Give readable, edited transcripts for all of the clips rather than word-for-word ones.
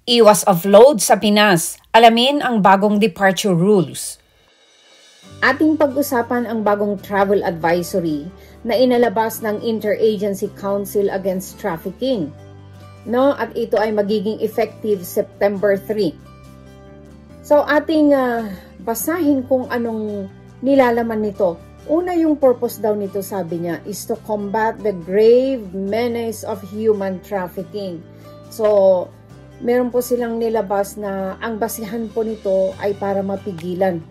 Iwas offload sa Pinas. Alamin ang bagong departure rules. Ating pag-usapan ang bagong travel advisory na inalabas ng Interagency Council Against Trafficking. At ito ay magiging effective September 3. So ating basahin kung anong nilalaman nito. Una, yung purpose daw nito, sabi niya, is to combat the grave menace of human trafficking. So meron po silang nilabas na ang basihan po nito ay para mapigilan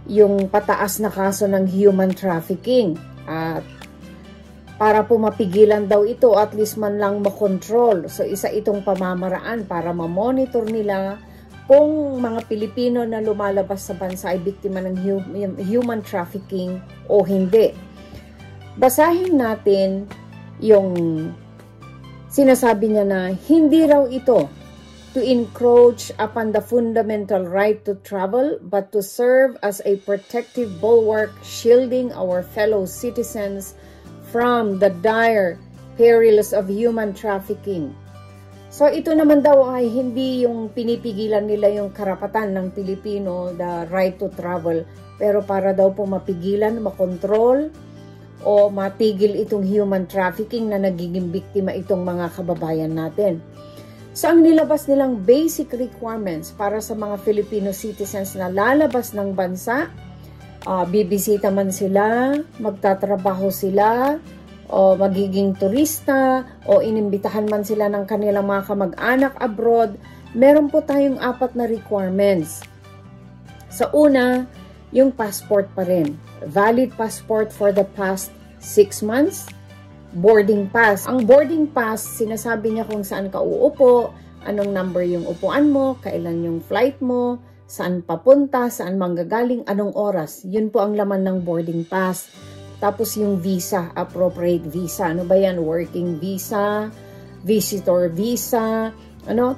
yung pataas na kaso ng human trafficking. At para po mapigilan daw ito, at least man lang makontrol. So isa itong pamamaraan para ma-monitor nila kung mga Pilipino na lumalabas sa bansa ay biktima ng human trafficking o hindi. Basahin natin yung sinasabi niya na hindi raw ito to encroach upon the fundamental right to travel, but to serve as a protective bulwark shielding our fellow citizens from the dire perils of human trafficking. So ito naman daw ay hindi yung pinipigilan nila yung karapatan ng Pilipino, the right to travel, pero para daw po mapigilan, makontrol, o matigil itong human trafficking na nagiging biktima itong mga kababayan natin. So ang nilabas nilang basic requirements para sa mga Filipino citizens na lalabas ng bansa, bibisita man sila, magtatrabaho sila, o magiging turista, o inimbitahan man sila ng kanilang mga kamag-anak abroad, meron po tayong 4 na requirements. Sa una, yung passport pa rin. Valid passport for the past 6 months. Boarding pass. Ang boarding pass, sinasabi niya kung saan ka uupo, anong number yung upuan mo, kailan yung flight mo, saan papunta, saan manggagaling, anong oras. Yun po ang laman ng boarding pass. Tapos yung visa, appropriate visa. Ano ba yan? Working visa, visitor visa,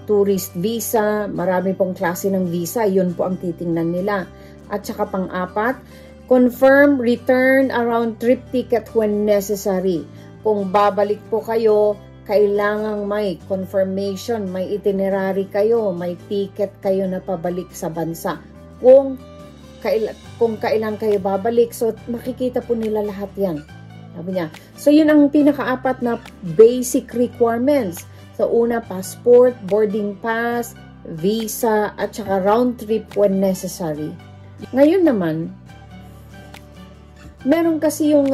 tourist visa, marami pong klase ng visa. Yun po ang titingnan nila. At saka pang-4, confirm return around trip ticket when necessary. Kung babalik po kayo, kailangang may confirmation, may itinerary kayo, may ticket kayo na pabalik sa bansa. Kung kailan kayo babalik, so makikita po nila lahat yan. Sabi niya. So yun ang pinaka-4 na basic requirements. So una, passport, boarding pass, visa, at saka round trip when necessary. Ngayon naman, meron kasi yung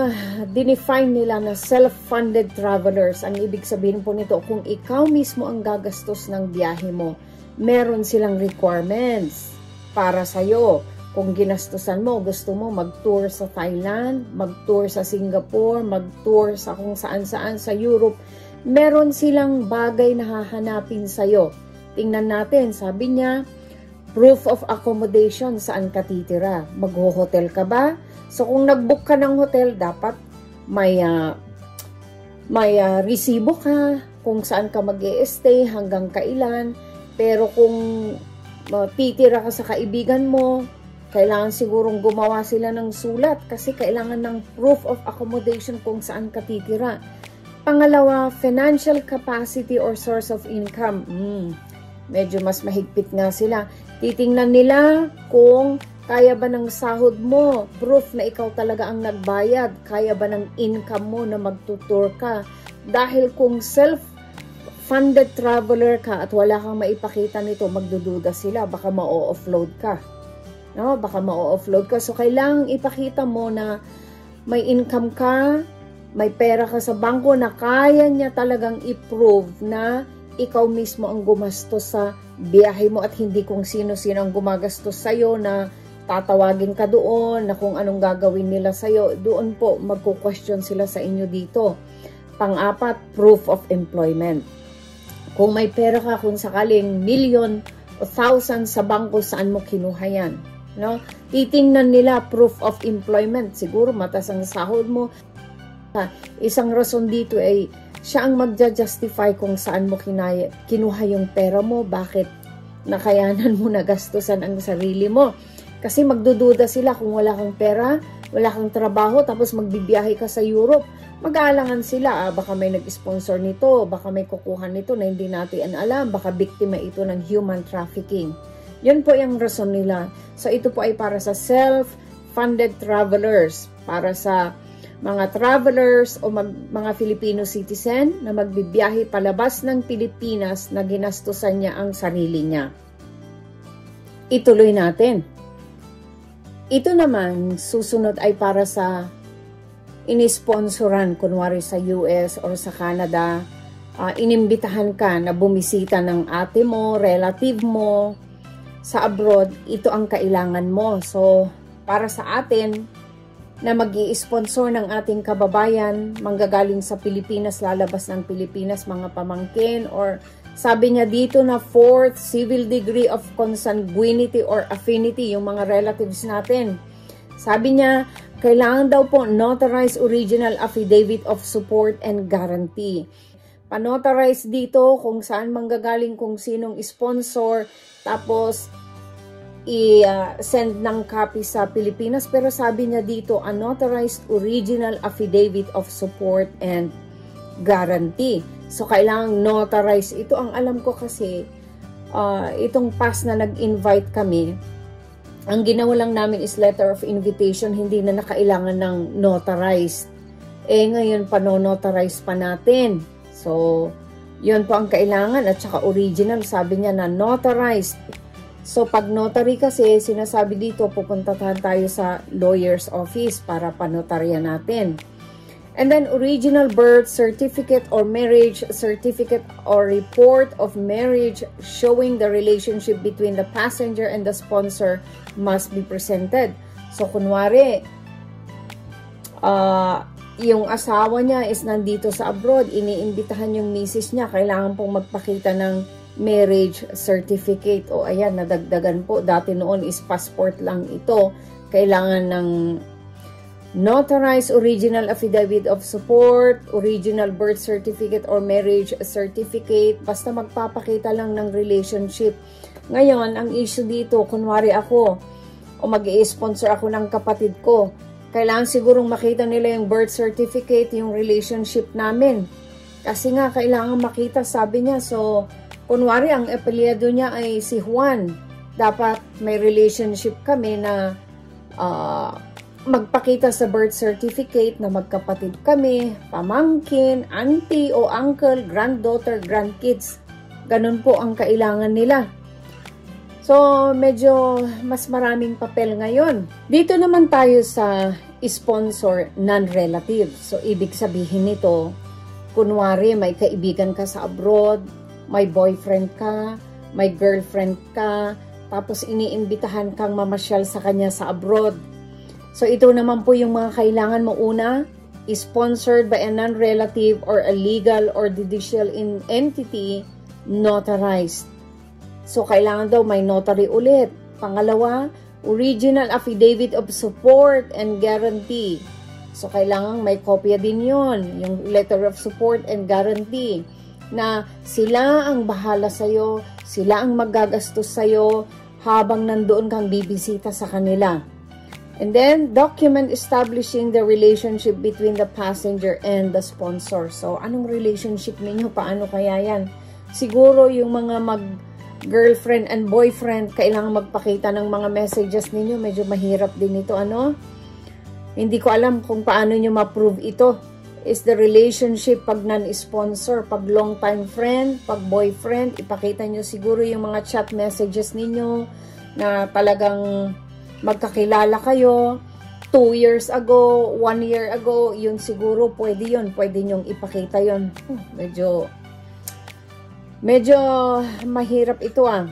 dinefine nila na self-funded travelers. Ang ibig sabihin po nito, kung ikaw mismo ang gagastos ng biyahe mo, meron silang requirements para sa'yo. Kung ginastusan mo, gusto mo mag-tour sa Thailand, mag-tour sa Singapore, mag-tour sa kung saan-saan sa Europe, meron silang bagay na hahanapin sa'yo. Tingnan natin, sabi niya, proof of accommodation, saan ka titira? Mag-hotel ka ba? So kung nag-book ka ng hotel, dapat may resibo ka kung saan ka mag-i-stay, hanggang kailan. Pero kung titira ka sa kaibigan mo, kailangan sigurong gumawa sila ng sulat kasi kailangan ng proof of accommodation kung saan ka titira. Pangalawa, financial capacity or source of income. Medyo mas mahigpit nga sila. Titingnan nila kung kaya ba ng sahod mo, proof na ikaw talaga ang nagbayad, kaya ba ng income mo na magtutour ka. Dahil kung self-funded traveler ka at wala kang maipakita nito, magdududa sila, baka ma-offload ka. Baka ma-offload ka. So kailangang ipakita mo na may income ka, may pera ka sa bangko na kaya niya talagang i-prove na ikaw mismo ang gumastos sa biyahe mo at hindi kung sino-sino ang gumagastos sa'yo na tatawagin ka doon, na kung anong gagawin nila sa'yo. Doon po, magko-question sila sa inyo dito. Pang-4, proof of employment. Kung may pera ka, kung sakaling million o thousand sa bangko, saan mo kinuha yan? Titingnan nila proof of employment. Siguro matas ang sahod mo. Isang rason dito ay siya ang magja-justify kung saan mo kinuha yung pera mo, bakit nakayanan mo na gastusan ang sarili mo. Kasi magdududa sila kung wala kang pera, wala kang trabaho, tapos magbibiyahe ka sa Europe, mag-aalangan sila, baka may nag-sponsor nito, baka may kukuha nito na hindi natin alam, baka biktima ito ng human trafficking. Yun po yung rason nila. So ito po ay para sa self-funded travelers, para sa mga travelers o mga Filipino citizen na magbibiyahe palabas ng Pilipinas na ginastusan niya ang sarili niya. Ituloy natin. Ito naman, susunod ay para sa inisponsoran, kunwari sa US or sa Canada, inimbitahan ka na bumisita ng ate mo, relative mo sa abroad, ito ang kailangan mo. So, para sa atin, na mag-i-sponsor ng ating kababayan, manggagaling sa Pilipinas, lalabas ng Pilipinas, mga pamangkin, or sabi niya dito na 4th civil degree of consanguinity or affinity, yung mga relatives natin. Sabi niya, kailangan daw po notarized original affidavit of support and guarantee. Panotarize dito kung saan manggagaling, kung sinong sponsor, tapos i-send ng copy sa Pilipinas, pero sabi niya dito, unauthorized original affidavit of support and guarantee. So, kailangang notarize. Ito ang alam ko kasi, itong past na nag-invite kami, ang ginawa lang namin is letter of invitation, hindi na nakailangan ng notarized. Ngayon, panonotarize pa natin. So, yun po ang kailangan, at saka original, sabi niya na notarized. So, pag notary kasi, sinasabi dito, pupuntahan tayo sa lawyer's office para panotarya natin. And then, original birth certificate or marriage certificate or report of marriage showing the relationship between the passenger and the sponsor must be presented. So, kunwari, yung asawa niya is nandito sa abroad, iniimbitahan yung misis niya, kailangan pong magpakita ng marriage certificate. O ayan, nadagdagan po. Dati noon is passport lang ito. Kailangan ng notarized original affidavit of support, original birth certificate or marriage certificate. Basta magpapakita lang ng relationship. Ngayon, ang issue dito, kunwari ako, o mag-i-sponsor ako ng kapatid ko, kailangan sigurong makita nila yung birth certificate, yung relationship namin. Kasi nga, kailangan makita, sabi niya. So, kunwari, ang apelyado niya ay si Juan. Dapat may relationship kami na magpakita sa birth certificate na magkapatid kami, pamangkin, auntie o uncle, granddaughter, grandkids. Ganun po ang kailangan nila. So, medyo mas maraming papel ngayon. Dito naman tayo sa sponsor non-relative. So, ibig sabihin nito, kunwari may kaibigan ka sa abroad, may boyfriend ka, may girlfriend ka, tapos iniimbitahan kang mamasyal sa kanya sa abroad. So, ito naman po yung mga kailangan mo. Una, sponsored by a non-relative or a legal or judicial entity, notarized. So, kailangan daw may notary ulit. Pangalawa, original affidavit of support and guarantee. So, kailangan may kopya din yon, yung letter of support and guarantee, na sila ang bahala sa'yo, sila ang magagastos sa'yo habang nandoon kang bibisita sa kanila. And then, document establishing the relationship between the passenger and the sponsor. So, anong relationship ninyo? Paano kaya yan? Siguro yung mga girlfriend and boyfriend, kailangan magpakita ng mga messages ninyo. Medyo mahirap din ito, ano? Hindi ko alam kung paano nyo ma-prove ito. Is the relationship pag non-sponsor, pag long-time friend, pag boyfriend, ipakita nyo siguro yung mga chat messages ninyo na talagang magkakilala kayo 2 years ago, 1 year ago, yun siguro pwede yun. Pwede nyong ipakita yun. Medyo mahirap ito ah.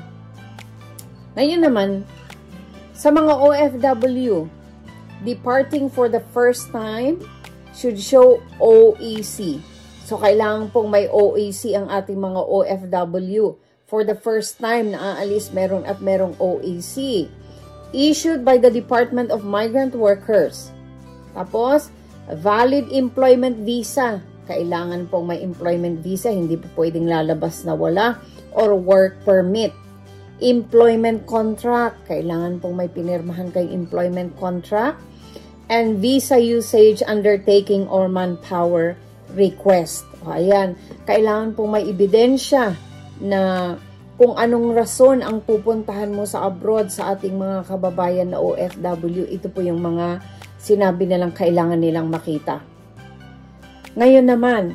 Ngayon naman, sa mga OFW, departing for the first time should show OEC. So, kailangan pong may OEC ang ating mga OFW. For the first time na aalis, merong OEC. Issued by the Department of Migrant Workers. Tapos, valid employment visa. Kailangan pong may employment visa, hindi po pwedeng lalabas na wala. Or work permit. Employment contract. Kailangan pong may pinirmahan kayong employment contract. and visa usage undertaking or manpower request. O, ayan, kailangan pong may ebidensya na kung anong rason ang pupuntahan mo sa abroad sa ating mga kababayan na OFW. Ito po yung mga sinabi nilang kailangan nilang makita. Ngayon naman,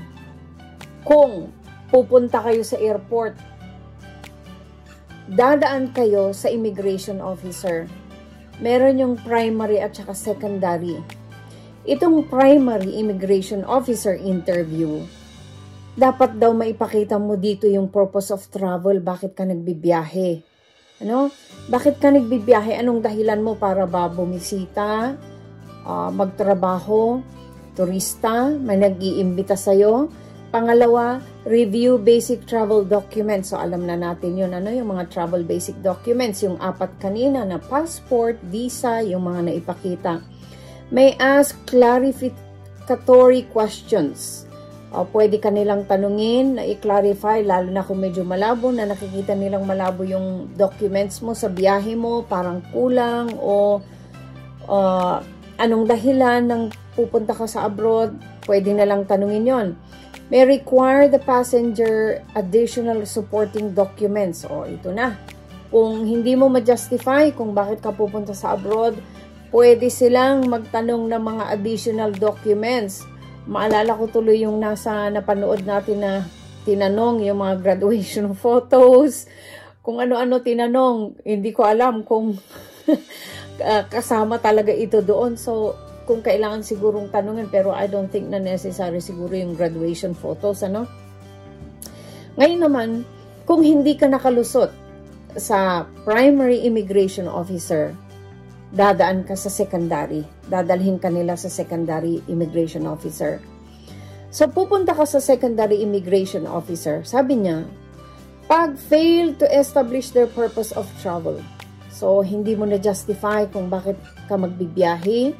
kung pupunta kayo sa airport, dadaan kayo sa immigration officer. Meron yung primary at saka secondary. Itong primary immigration officer interview, dapat daw maipakita mo dito yung purpose of travel, bakit ka nagbibiyahe. Ano? Bakit ka nagbibiyahe? Anong dahilan mo para ba bumisita, magtrabaho, turista, may nag-iimbita sa'yo? Pangalawa, review basic travel documents. So, alam na natin yun. Ano yung mga travel basic documents? Yung 4 kanina na passport, visa, yung mga naipakita. May ask clarificatory questions. Pwede ka nilang tanungin na i-clarify, lalo na kung medyo malabo, na nakikita nilang malabo yung documents mo sa biyahe mo, parang kulang, o anong dahilan ng pupunta ka sa abroad, pwede na lang tanungin yon. May require the passenger additional supporting documents. O, ito na. Kung hindi mo ma-justify kung bakit ka pupunta sa abroad, pwede silang magtanong ng mga additional documents. Maalala ko tuloy yung napanood natin na tinanong yung mga graduation photos. Kung ano-ano tinanong, hindi ko alam kung kasama talaga ito doon. So, kung kailangan sigurong tanungin, pero I don't think na necessary siguro yung graduation photos, ano? Ngayon naman, kung hindi ka nakalusot sa primary immigration officer, dadaan ka sa secondary. Dadalhin ka nila sa secondary immigration officer. So, pupunta ka sa secondary immigration officer. Sabi niya, pag fail to establish their purpose of travel. So, hindi mo na-justify kung bakit ka magbibiyahe.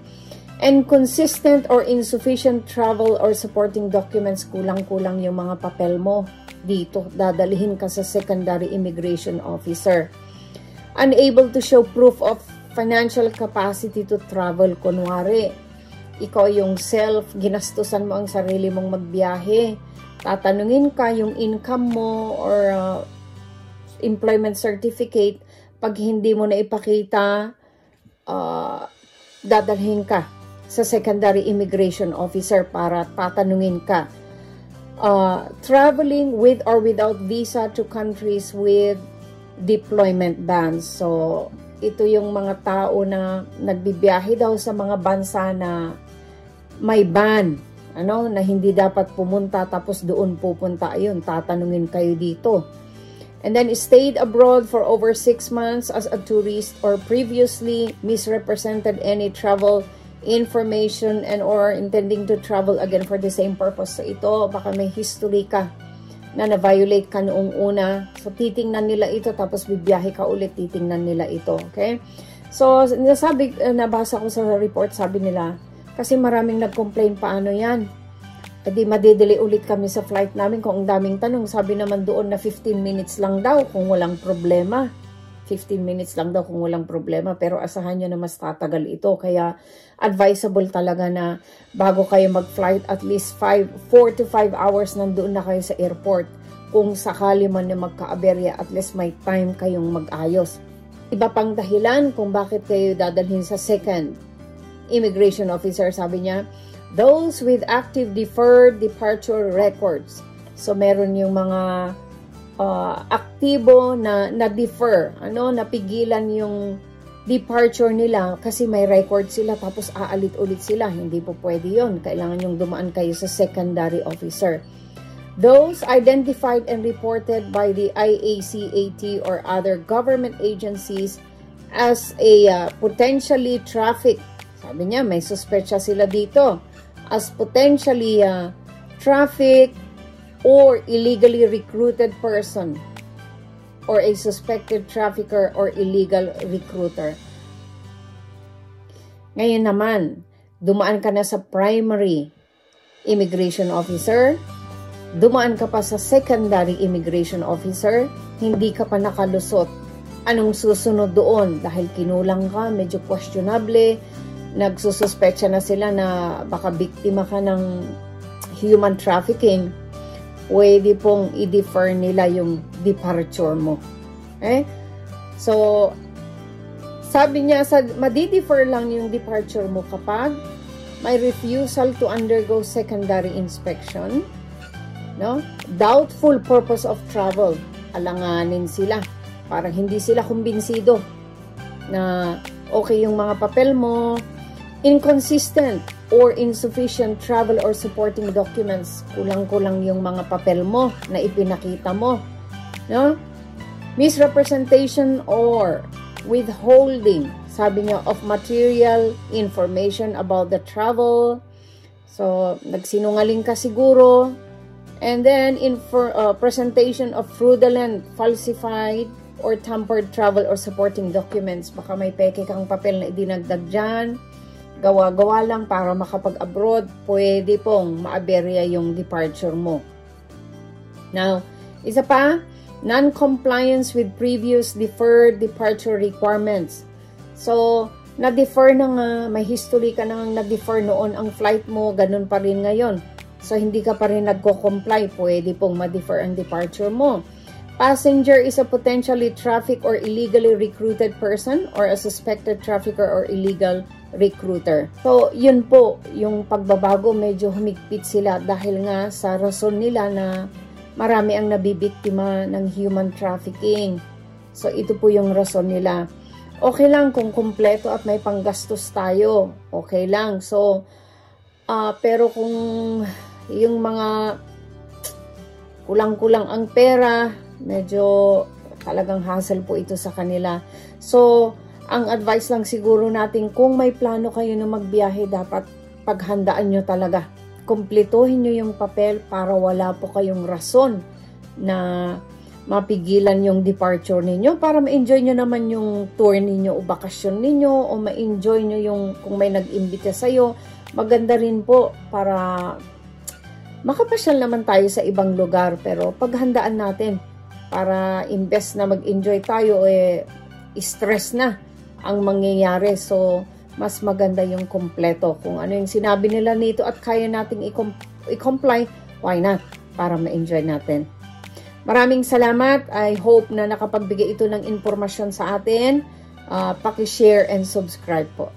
And consistent or insufficient travel or supporting documents, kulang-kulang yung mga papel mo dito. Dadalhin ka sa secondary immigration officer. Unable to show proof of financial capacity to travel. Kunwari, ikaw yung ginastusan mo ang sarili mong magbiyahe. Tatanungin ka yung income mo or employment certificate. Pag hindi mo na ipakita, dadalhin ka sa secondary immigration officer para tatanungin ka. Traveling with or without visa to countries with deployment bans. So, ito yung mga tao na nagbibiyahe daw sa mga bansa na may ban, na hindi dapat pumunta, tapos doon pupunta. Ayun, tatanungin kayo dito. And then stayed abroad for over 6 months as a tourist or previously misrepresented any travel information and or intending to travel again for the same purpose. So ito, baka may history ka na na-violate ka noong una. So titingnan nila ito, tapos bibiyahe ka ulit, titingnan nila ito. Okay? So, nabasa ko sa report, sabi nila, kasi maraming nag-complain, paano yan? Hindi madedelay ulit kami sa flight namin kung ang daming tanong. Sabi naman doon na 15 minutes lang daw kung walang problema. 15 minutes lang daw kung walang problema, pero asahan nyo na mas tatagal ito. Kaya advisable talaga na bago kayo mag-flight, at least 4 to 5 hours nandoon na kayo sa airport. Kung sakali man na magka-aberya, at least may time kayong mag-ayos. Iba pang dahilan kung bakit kayo dadalhin sa second immigration officer, sabi niya, those with active deferred departure records. So meron yung mga aktibo na na-defer, napigilan yung departure nila kasi may record sila, tapos aalit ulit sila. Hindi po pwede yun. Kailangan yung dumaan kayo sa secondary officer. Those identified and reported by the IACAT or other government agencies as a potentially traffic. Sabi niya, may suspetsya sila dito. As potentially traffic or illegally recruited person or a suspected trafficker or illegal recruiter. Ngayon naman, dumaan ka na sa primary immigration officer, dumaan ka pa sa secondary immigration officer, hindi ka pa nakalusot. Anong susunod doon? Dahil kinulang ka, medyo questionable, nagsususpecha na sila na baka biktima ka ng human trafficking, pwede pong i-defer nila yung departure mo. So, sabi niya, madi-defer lang yung departure mo kapag may refusal to undergo secondary inspection, no? Doubtful purpose of travel, alanganin sila, parang hindi sila kumbinsido na okay yung mga papel mo, inconsistent or insufficient travel or supporting documents, kulang-kulang yung mga papel mo na ipinakita mo, no? Misrepresentation or withholding, sabi niya, of material information about the travel. So, nagsinungaling ka siguro. And then, presentation of fraudulent, falsified, or tampered travel or supporting documents. Baka may peke kang papel na idinagdag dyan. Gawa-gawa lang para makapag-abroad. Pwede pong maaberya yung departure mo. Now, isa pa, non-compliance with previous deferred departure requirements. So, na-defer na nga, may history ka nang na-defer noon ang flight mo, ganun pa rin ngayon. So, hindi ka pa rin nagko-comply, pwede pong ma-defer ang departure mo. Passenger is a potentially traffic or illegally recruited person or a suspected trafficker or illegal recruiter. So, yun po, yung pagbabago, medyo humigpit sila dahil nga sa rason nila na marami ang nabibiktima ng human trafficking. So, ito po yung rason nila. Okay lang kung kumpleto at may panggastos tayo. Okay lang. So, pero kung yung mga kulang-kulang ang pera, medyo talagang hassle po ito sa kanila. So, ang advice lang siguro natin, kung may plano kayo na magbiyahe, dapat paghandaan nyo talaga. Kumpletuhin nyo yung papel para wala po kayong rason na mapigilan yung departure ninyo, para ma-enjoy nyo naman yung tour ninyo o bakasyon ninyo, o ma-enjoy nyo yung kung may nag-imbita sa'yo. Maganda rin po para makapasyal naman tayo sa ibang lugar, pero paghandaan natin para imbes na mag-enjoy tayo, stress na ang mangyayari. So, mas maganda yung kompleto. Kung ano yung sinabi nila nito at kaya nating i-comply, why not? Para ma-enjoy natin. Maraming salamat. I hope na nakapagbigay ito ng informasyon sa atin. Paki-share and subscribe po.